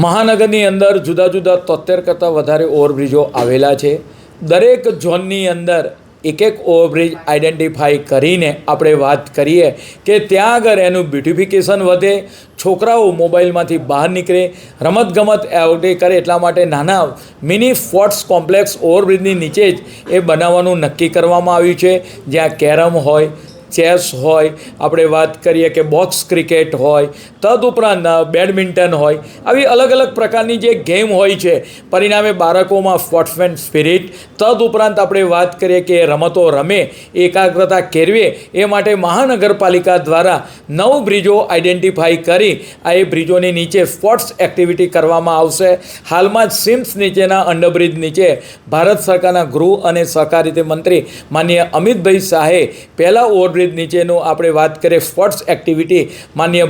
મહાનગરની અંદર જુદા જુદા 73 કરતાં વધારે ઓવરબ્રિજો આવેલા છે. દરેક ઝોનની અંદર એક એક ઓવરબ્રિજ આઈડેન્ટિફાઈ કરીને આપણે વાત કરીએ કે ત્યાં આગળ એનું બ્યુટિફિકેશન વધે, છોકરાઓ મોબાઈલમાંથી બહાર નીકળે, રમતગમત એવોર્ડે કરે. એટલા માટે નાના મિની સ્પોર્ટ્સ કોમ્પ્લેક્સ ઓવરબ્રિજની નીચે જ એ બનાવવાનું નક્કી કરવામાં આવ્યું છે, જ્યાં કેરમ હોય, ચેસ હોય, આપણે વાત કરીએ કે બોક્સ ક્રિકેટ હોય, તદુપરાંત બેડમિન્ટન હોય, આવી અલગ અલગ પ્રકારની જે ગેમ હોય છે, પરિણામે બાળકોમાં સ્પોર્ટ્સમેન સ્પિરિટ, તદુપરાંત આપણે વાત કરીએ કે રમતો રમે, એકાગ્રતા કેળવે, એ માટે મહાનગરપાલિકા દ્વારા 9 બ્રિજો આઈડેન્ટિફાઈ કરી આ એ બ્રિજોની નીચે સ્પોર્ટ્સ એક્ટિવિટી કરવામાં આવશે. હાલમાં જ સિમ્સ નીચેના અંડરબ્રિજ નીચે ભારત સરકારના ગૃહ અને સહકારિતા મંત્રી માનનીય અમિતભાઈ શાહે પહેલાં ઓવરબ્રિજ નીચેનું આપણે વાત કરીએ સ્પોર્ટ્સ એક્ટિવિટી માનનીય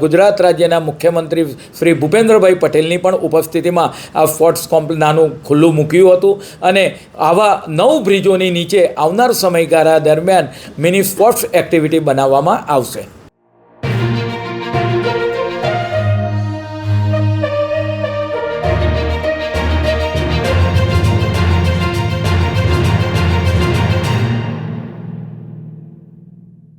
ગુજરાત રાજ્યના મુખ્યમંત્રી શ્રી ભૂપેન્દ્રભાઈ પટેલની પણ ઉપસ્થિતિમાં આ સ્પોર્ટ્સ કોમ્પ્લેક્સ નાનું ખુલ્લું મૂક્યું હતું. અને આવા 9 બ્રિજોની નીચે આવનાર સમયગાળા દરમિયાન મિની સ્પોર્ટ્સ એક્ટિવિટી બનાવવામાં આવશે.